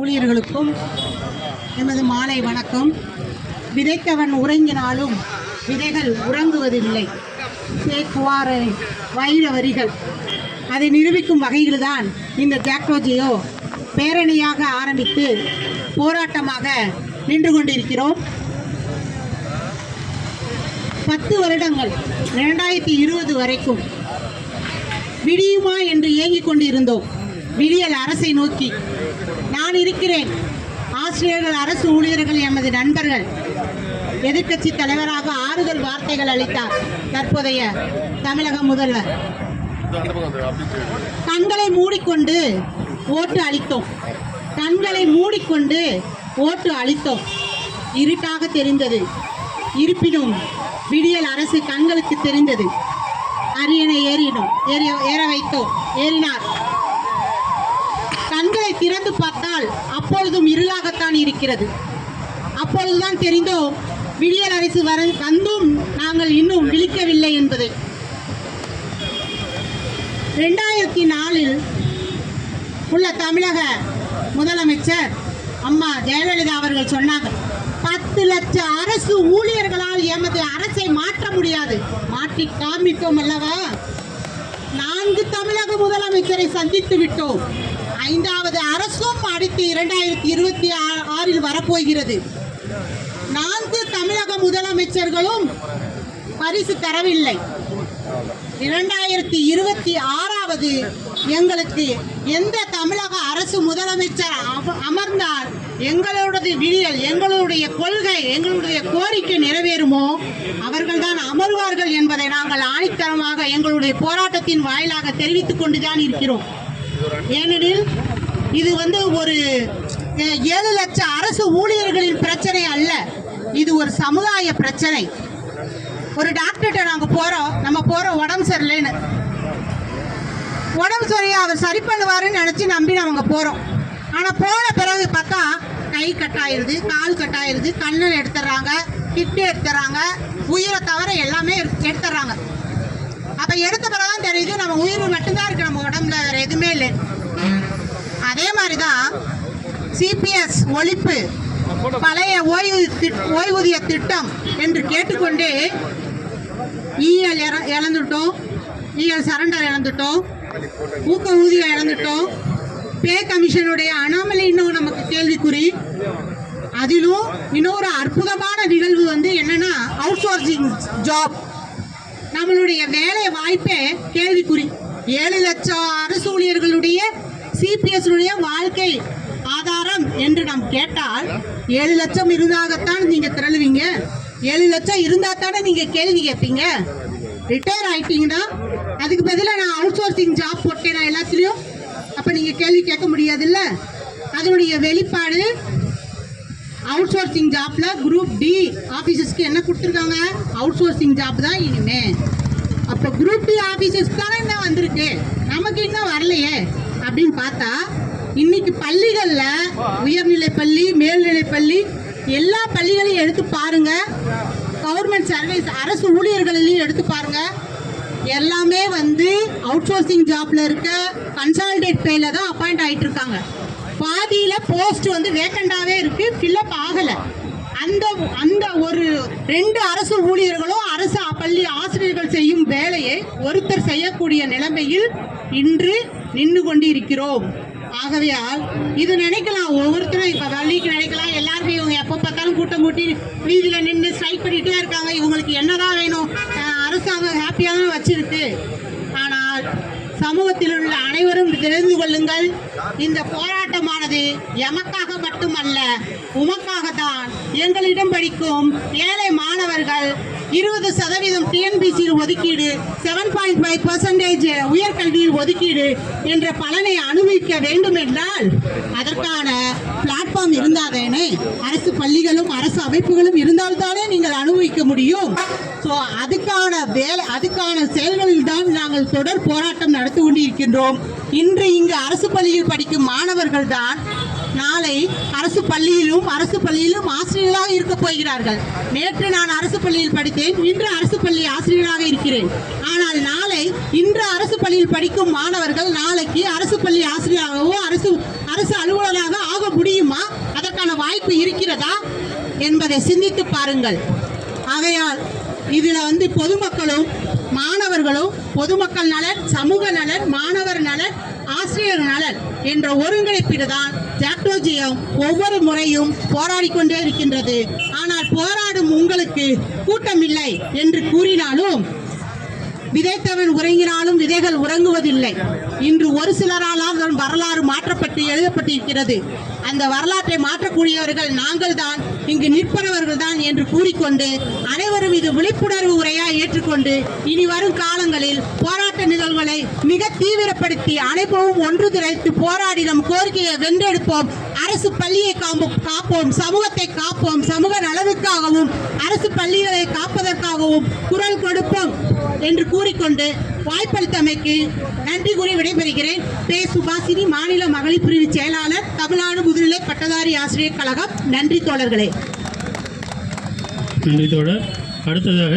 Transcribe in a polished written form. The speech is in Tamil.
ஊழியர்களுக்கும் எமது மாலை வணக்கம். விதைத்தவன் உறங்கினாலும் விதைகள் உறங்குவதில்லை. சேக்குவாரை வைர வரிகள் அதை நிரூபிக்கும் வகையில்தான் இந்த ஜாக்டோஜியோ பேரணியாக ஆரம்பித்து போராட்டமாக நின்று கொண்டிருக்கிறோம். 10 வருடங்கள் 2020 வரைக்கும் விடியுமா என்று ஏங்கிக் கொண்டிருந்தோம். விடியல் அரசை நோக்கி. நான் இருக்கிறேன். ஆசிரியர்கள், அரசு ஊழியர்கள், எமது நண்பர்கள். எதிர்க்கட்சி தலைவராக ஆறுதல் வார்த்தைகள் அளித்தார் தற்போதைய தமிழக முதல்வர். கண்களை மூடிக்கொண்டு ஓட்டு அளித்தோம். கண்களை மூடிக்கொண்டு ஓட்டு அளித்தோம். இருட்டாக தெரிந்தது. இருப்பினும் விடியல் அரசு கண்களுக்கு தெரிந்தது. அரியணை ஏற வைத்தோம். ஏறினார். கண்களை திறந்து பார்த்தால் அப்பொழுதும் இருளாகத்தான் இருக்கிறது. அப்பொழுதுதான் தெரிந்தோம் விடியல் அரசு வந்தும் நாங்கள் இன்னும் விழிக்கவில்லை என்பதை. 2004 உள்ள தமிழக முதலமைச்சர் அம்மா ஜெயலலிதா அவர்கள் சொன்னாங்க, 10 லட்சம் அரசு ஊழியர்களால் எமது அரசை மாற்ற முடியாது. மாற்றி காண்பித்தோம் அல்லவா? 4 தமிழக முதலமைச்சரை சந்தித்து விட்டோம். 5வது அரசும் அடுத்து 2026 வரப்போகிறது. 4 தமிழக முதலமைச்சர்களும் பரிசு தரவில்லை. 2026 எங்களுக்கு எந்த தமிழக அரசு முதலமைச்சர் அமர்ந்தால் எங்களுடைய விடியல், எங்களுடைய கொள்கை, எங்களுடைய கோரிக்கை நிறைவேறுமோ அவர்கள்தான் அமர்வார்கள் என்பதை நாங்கள் ஆணித்தரமாக எங்களுடைய போராட்டத்தின் வாயிலாக தெரிவித்துக் கொண்டுதான் இருக்கிறோம். ஏனெனில் இது ஒரு 7 லட்சம் அரசு ஊழியர்களின் பிரச்சனை அல்ல. இது ஒரு சமுதாய பிரச்சனை. ஒரு டாக்டர்கிட்ட நாங்கள் போகிறோம். நம்ம போகிறோம் உடம்பு சரியில்லைன்னு. உடம்பு சரியா அவர் சரி பண்ணுவாருன்னு நினச்சி நம்பி நாங்க போகிறோம். ஆனால் போன பிறகு பார்த்தா கை கட்டாயிருது, கால் கட்டாயிருது, கண்ணு எடுத்துடுறாங்க, கிட்டு எடுத்துடுறாங்க, உயிரை தவிர எல்லாமே எடுத்துடுறாங்க. அப்போ எடுத்த பிறகுதான் தெரியுது நம்ம உயிர் மட்டும்தான் இருக்கு, நம்ம உடம்புல வேறு எதுவுமே இல்லை. அதே மாதிரி தான் சிபிஎஸ் ஒழிப்பு, பழைய ஓய்வூதிய திட்டம் என்று கேட்டுக்கொண்டு இஎல் இழந்துட்டோம், இஎல் சரண்டர் இழந்துட்டோம், ஊக்க ஊதியம் இழந்துட்டோம். பே கமிஷனுடைய அனாமலை இன்னும் நமக்கு கேள்விக்குறி. அதிலும் இன்னொரு அற்புதமான நிகழ்வு என்னன்னா அவுட் சோர்சிங் ஜாப். நம்மளுடைய வேலை வாய்ப்பே கேள்விக்குறி. 7 லட்சம் அரசு ஊழியர்களுடைய சிபிஎஸ் வாழ்க்கை ஆதாரம் என்று நாம் கேட்டால் 7 லட்சம் இருந்தாகத்தான் நீங்க திரளுவீங்க. 7 லட்சம் இருந்தா தானே நீங்க கேள்வி கேட்பீங்க. ரிட்டையர் ஆயிட்டீங்கன்னா அதுக்கு பதிலாக நான் அவுட் சோர்சிங் ஜாப் போட்டேன் நான் எல்லாத்துலேயும், அப்போ நீங்கள் கேள்வி கேட்க முடியாதுல்ல. அதனுடைய வெளிப்பாடு அவுட் சோர்சிங் ஜாப்ல குரூப் டி ஆஃபீஸர்ஸ்க்கு என்ன கொடுத்துருக்காங்க? அவுட் சோர்சிங் ஜாப் தான் இனிமே. அப்போ குரூப் டி ஆஃபீஸர்ஸ்க்கு தானே இன்னும் வந்திருக்கு, நமக்கு இன்னும் வரலையே அப்படின்னு பார்த்தா இன்னைக்கு பள்ளிகளில் உயர்நிலை பள்ளி, மேல்நிலை பள்ளி, எல்லா பள்ளிகளையும் எடுத்து பாருங்க. கவர்மெண்ட் சர்வீஸ் அரசு ஊழியர்களையும் எடுத்து பாருங்க. எல்லாமே அவுட் சோர்சிங் ஜாப்ல இருக்க கன்சாலிடேட் பேல தான் அப்பாயிண்ட் ஆயிட்டு இருக்காங்க. பாதியில போஸ்ட் வேக்கண்டாவே இருக்கு, ஃபில்அப் ஆகல. அந்த ஒரு 2 அரசு ஊழியர்களும் அரசு பள்ளி ஆசிரியர்கள் செய்யும் வேலையை ஒருத்தர் செய்யக்கூடிய நிலைமையில் இன்று நின்று கொண்டு இருக்கிறோம். ஆகவேயால் இது நினைக்கலாம், ஒவ்வொருத்தரும் இப்ப வள்ளிக்கு நினைக்கலாம், எல்லாருக்கும் இவங்க எப்போ பார்த்தாலும் கூட்டம் கூட்டி வீதியில நின்று ஸ்ட்ரைக் பண்ணிட்டே இருக்காங்க, இவங்களுக்கு என்னதான் வேணும், அரசாங்கம் ஹாப்பியா தான் வச்சிருக்கு. ஆனால் சமூகத்தில் உள்ள அனைவரும் தெரிந்து கொள்ளுங்கள், இந்த போராட்டமானது எமக்காக மட்டுமல்ல, உமக்காகத்தான். எங்களிடம் படிக்கும் ஏழை மாணவர்கள் 20% டிஎன்பிசியில் ஒதுக்கீடு, 7.5% உயர்கல்வியில் ஒதுக்கீடு என்ற பலனை அனுபவிக்க வேண்டும் என்றால் அதற்கான பிளாட்ஃபார்ம் இருந்தாதானே, அரசு பள்ளிகளும் அரசு அமைப்புகளும் இருந்தால்தானே நீங்கள் அனுபவிக்க முடியும். ஸோ அதுக்கான செயல்களில் தான் நாங்கள் தொடர் போராட்டம் நடத்தி கொண்டிருக்கின்றோம். இன்று இங்கு அரசு பள்ளியில் படிக்கும் மாணவர்கள் தான் நாளை அரசு பள்ளியிலும் ஆசிரியர்களாக இருக்க போகிறார்கள். நேற்று நான் அரசு பள்ளியில் படித்தேன், இன்று அரசு பள்ளி ஆசிரியராக இருக்கிறேன். ஆனால் நாளை இன்று அரசு பள்ளியில் படிக்கும் மாணவர்கள் நாளைக்கு அரசு பள்ளி ஆசிரியராகவோ அரசு அலுவலராக ஆக முடியுமா? அதற்கான வாய்ப்பு இருக்கிறதா என்பதை சிந்தித்து பாருங்கள். ஆகையால் இதில் பொதுமக்களும் மாணவர்களும், பொதுமக்கள் நலன், சமூக நலன், மாணவர் நலன், ஆசிரியர் நலன் என்ற ஒருங்கிணைப்பீடு தான் ஜாக்டோஜியம் ஒவ்வொரு முறையும் போராடி கொண்டே இருக்கின்றது. ஆனால் போராடும் உங்களுக்கு கூட்டமில்லை என்று கூறினாலும், விதைத்தவன் உறங்கினாலும் விதைகள் உறங்குவதில்லை. இன்று ஒரு சிலரால் வரலாறு மாற்றப்பட்டு எழுதப்பட்டிருக்கிறது. அந்த வரலாற்றை மாற்றக்கூடியவர்கள் நாங்கள் தான், இங்கு நிற்பவர்கள் தான் என்று கூறிக்கொண்டு அனைவரும் இது விழிப்புணர்வு உரையாக ஏற்றுக்கொண்டு இனி வரும் காலங்களில் போராட்ட நிகழ்வுகளை மிக தீவிரப்படுத்தி அனைவரும் ஒன்று திரட்டு போராடி நம் கோரிக்கையை வென்றெடுப்போம். அரசு பள்ளியை காப்போம், சமூகத்தை காப்போம், சமூக நலனுக்காகவும் அரசு பள்ளிகளை காப்பதற்காகவும் குரல் கொடுப்போம் என்று கூறிக்கொண்டு வாய்ப்பளித்தமைக்கு நன்றி கூறி விடைபெறுகிறேன். பே. சுபாசினி, மாநில மகளிர் பிரிவு செயலாளர், தமிழ்நாடு முதுநிலை பட்டதாரி ஆசிரியர் கழகம். நன்றி தோழர்களே. நன்றி தோழர். அடுத்ததாக